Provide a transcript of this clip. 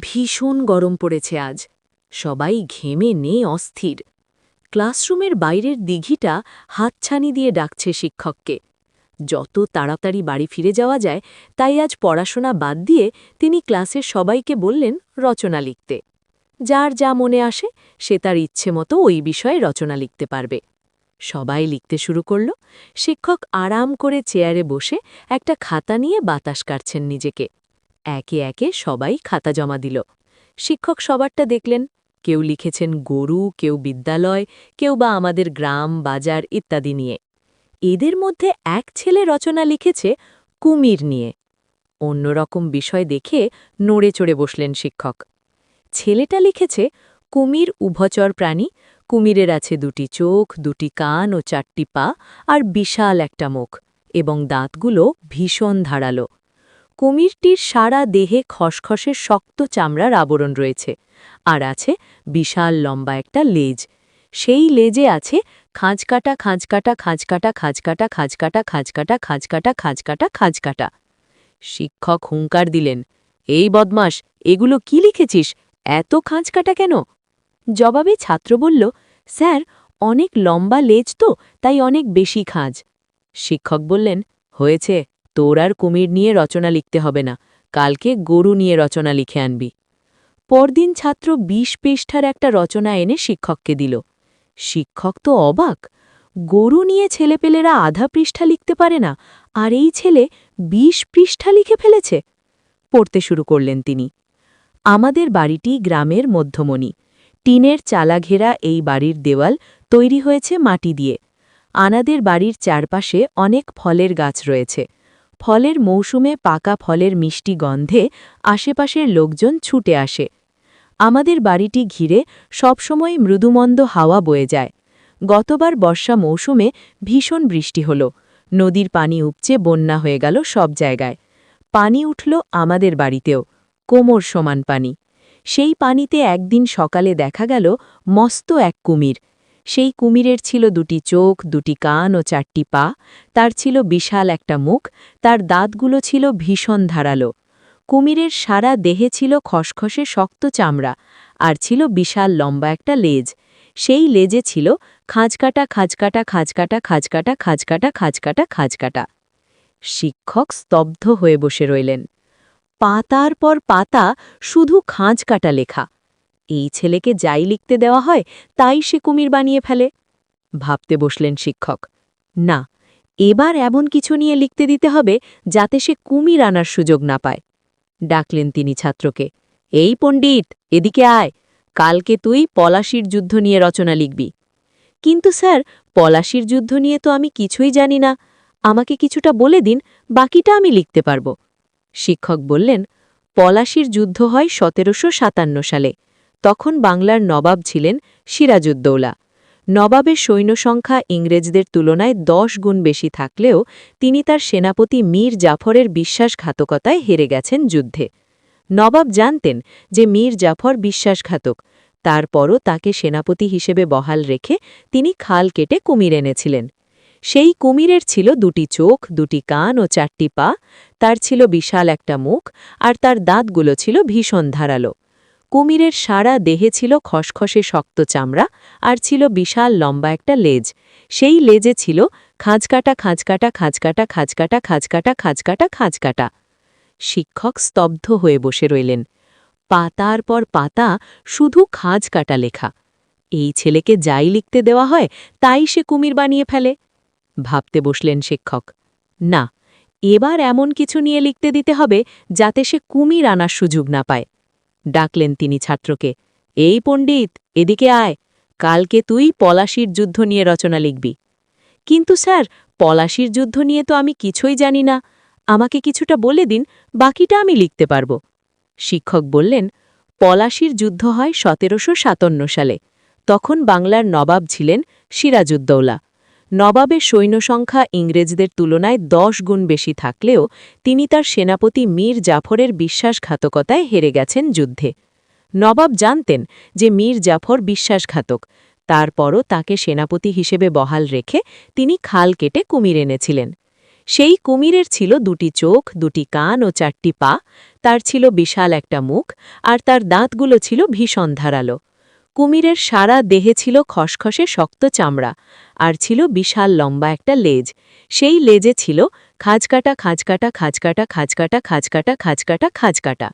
ভীষণ গরম পড়েছে আজ। সবাই ঘেমে নিয়ে অস্থির। ক্লাসরুমের বাইরের দিঘিটা হাতছানি দিয়ে ডাকছে শিক্ষককে। যত তাড়াতাড়ি বাড়ি ফিরে যাওয়া যায় তাই আজ পড়াশোনা বাদ দিয়ে তিনি ক্লাসের সবাইকে বললেন রচনা লিখতে। যার যা মনে আসে সে তার ইচ্ছে মতো ওই বিষয়ে রচনা লিখতে পারবে। সবাই লিখতে শুরু করল। শিক্ষক আরাম করে চেয়ারে বসে একটা খাতা নিয়ে বাতাস কাটছেন নিজেকে। একে একে সবাই খাতা জমা দিল। শিক্ষক সবারটা দেখলেন। কেউ লিখেছেন গরু, কেউ বিদ্যালয়, কেউ বা আমাদের গ্রাম, বাজার ইত্যাদি নিয়ে। এদের মধ্যে এক ছেলে রচনা লিখেছে কুমির নিয়ে। অন্যরকম বিষয় দেখে নড়ে চড়ে বসলেন শিক্ষক। ছেলেটা লিখেছে কুমির উভচর প্রাণী, কুমিরের আছে দুটি চোখ, দুটি কান ও চারটি পা আর বিশাল একটা মুখ, এবং দাঁতগুলো ভীষণ ধারালো। কুমিরটির সারা দেহে খসখসে শক্ত চামড়ার আবরণ রয়েছে, আর আছে বিশাল লম্বা একটা লেজ। সেই লেজে আছে খাঁজকাটা খাঁজকাটা খাঁজকাটা খাঁজকাটা খাঁজকাটা খাঁজকাটা খাঁজকাটা খাঁজকাটা খাঁজকাটা। শিক্ষক হুঙ্কার দিলেন, এই বদমাস, এগুলো কি লিখেছিস? এত খাঁজকাটা কেন? জবাবে ছাত্র বলল, স্যার, অনেক লম্বা লেজ তো, তাই অনেক বেশি খাঁজ। শিক্ষক বললেন, হয়েছে, তোর আর কুমির নিয়ে রচনা লিখতে হবে না, কালকে গরু নিয়ে রচনা লিখে আনবি। পরদিন ছাত্র ২০ পৃষ্ঠার একটা রচনা এনে শিক্ষককে দিল। শিক্ষক তো অবাক। গরু নিয়ে ছেলেপেলেরা আধা পৃষ্ঠা লিখতে পারে না, আর এই ছেলে ২০ পৃষ্ঠা লিখে ফেলেছে। পড়তে শুরু করলেন তিনি। আমাদের বাড়িটি গ্রামের মধ্যমণি। টিনের চালা ঘেরা এই বাড়ির দেওয়াল তৈরি হয়েছে মাটি দিয়ে। আনাদের বাড়ির চারপাশে অনেক ফলের গাছ রয়েছে। ফলের মৌসুমে পাকা ফলের মিষ্টি গন্ধে আশেপাশের লোকজন ছুটে আসে। আমাদের বাড়িটি ঘিরে সবসময় মৃদুমন্দ হাওয়া বয়ে যায়। গতবার বর্ষা মৌসুমে ভীষণ বৃষ্টি হল। নদীর পানি উপচে বন্যা হয়ে গেল সব জায়গায়। পানি উঠল আমাদের বাড়িতেও, কোমর সমান পানি। সেই পানিতে একদিন সকালে দেখা গেল মস্ত এক কুমির। সেই কুমিরের ছিল দুটি চোখ, দুটি কান ও চারটি পা, তার ছিল বিশাল একটা মুখ, তার দাঁতগুলো ছিল ভীষণ ধারালো। কুমিরের সারা দেহে ছিল খসখসে শক্ত চামড়া, আর ছিল বিশাল লম্বা একটা লেজ। সেই লেজে ছিল খাঁজকাটা খাঁজকাটা খাঁজকাটা খাঁজকাটা খাঁজকাটা খাঁজকাটা খাঁজকাটা। শিক্ষক স্তব্ধ হয়ে বসে রইলেন। পাতার পর পাতা শুধু খাঁজকাটা লেখা। এই ছেলেকে যাই লিখতে দেওয়া হয় তাই সে কুমির বানিয়ে ফেলে। ভাবতে বসলেন শিক্ষক, না, এবার এমন কিছু নিয়ে লিখতে দিতে হবে যাতে সে কুমির আনার সুযোগ না পায়। ডাকলেন তিনি ছাত্রকে, এই পণ্ডিত, এদিকে আয়, কালকে তুই পলাশির যুদ্ধ নিয়ে রচনা লিখবি। কিন্তু স্যার, পলাশির যুদ্ধ নিয়ে তো আমি কিছুই জানি না, আমাকে কিছুটা বলে দিন, বাকিটা আমি লিখতে পারব। শিক্ষক বললেন, পলাশির যুদ্ধ হয় ১৭৫৭ সালে। তখন বাংলার নবাব ছিলেন সিরাজউদ্দৌলা। নবাবের সৈন্যসংখ্যা ইংরেজদের তুলনায় ১০ গুণ বেশি থাকলেও তিনি তার সেনাপতি মীর জাফরের বিশ্বাসঘাতকতায় হেরে গেছেন যুদ্ধে। নবাব জানতেন যে মীর জাফর বিশ্বাসঘাতক, তারপরও তাকে সেনাপতি হিসেবে বহাল রেখে তিনি খাল কেটে কুমির এনেছিলেন। সেই কুমিরের ছিল দুটি চোখ, দুটি কান ও চারটি পা, তার ছিল বিশাল একটা মুখ, আর তার দাঁতগুলো ছিল ভীষণ ধারালো। কুমিরের সারা দেহে ছিল খসখসে শক্ত চামড়া, আর ছিল বিশাল লম্বা একটা লেজ। সেই লেজে ছিল খাঁজকাটা খাঁজকাটা খাঁজকাটা খাঁজকাটা খাঁজকাটা খাঁজকাটা খাঁজকাটা। শিক্ষক স্তব্ধ হয়ে বসে রইলেন। পাতার পর পাতা শুধু খাঁজকাটা লেখা। এই ছেলেকে যাই লিখতে দেওয়া হয় তাই সে কুমির বানিয়ে ফেলে। ভাবতে বসলেন শিক্ষক, না, এবার এমন কিছু নিয়ে লিখতে দিতে হবে যাতে সে কুমির আনার সুযোগ না পায়। ডাকলেন তিনি ছাত্রকে, এই পণ্ডিত, এদিকে আয়, কালকে তুই পলাশির যুদ্ধ নিয়ে রচনা লিখবি। কিন্তু স্যার, পলাশির যুদ্ধ নিয়ে তো আমি কিছুই জানি না, আমাকে কিছুটা বলে দিন, বাকিটা আমি লিখতে পারব। শিক্ষক বললেন, পলাশির যুদ্ধ হয় ১৭৫৭ সালে। তখন বাংলার নবাব ছিলেন সিরাজউদ্দৌলা। নবাবের সৈন্যসংখ্যা ইংরেজদের তুলনায় ১০ গুণ বেশি থাকলেও তিনি তার সেনাপতি মীর জাফরের বিশ্বাসঘাতকতায় হেরে গেছেন যুদ্ধে। নবাব জানতেন যে মীর জাফর বিশ্বাসঘাতক, তারপরও তাকে সেনাপতি হিসেবে বহাল রেখে তিনি খাল কেটে কুমির এনেছিলেন। সেই কুমিরের ছিল 2টি চোখ, 2টি কান ও 4টি পা, তার ছিল বিশাল একটা মুখ, আর তার দাঁতগুলো ছিল ভীষণ ধারালো। কুমিরের সারা দেহে ছিল খসখসে শক্ত চামড়া, আর ছিল বিশাল লম্বা একটা লেজ। সেই লেজে ছিল খাঁজকাটা খাঁজকাটা খাঁজকাটা খাঁজকাটা খাঁজকাটা খাঁজকাটা খাঁজকাটা।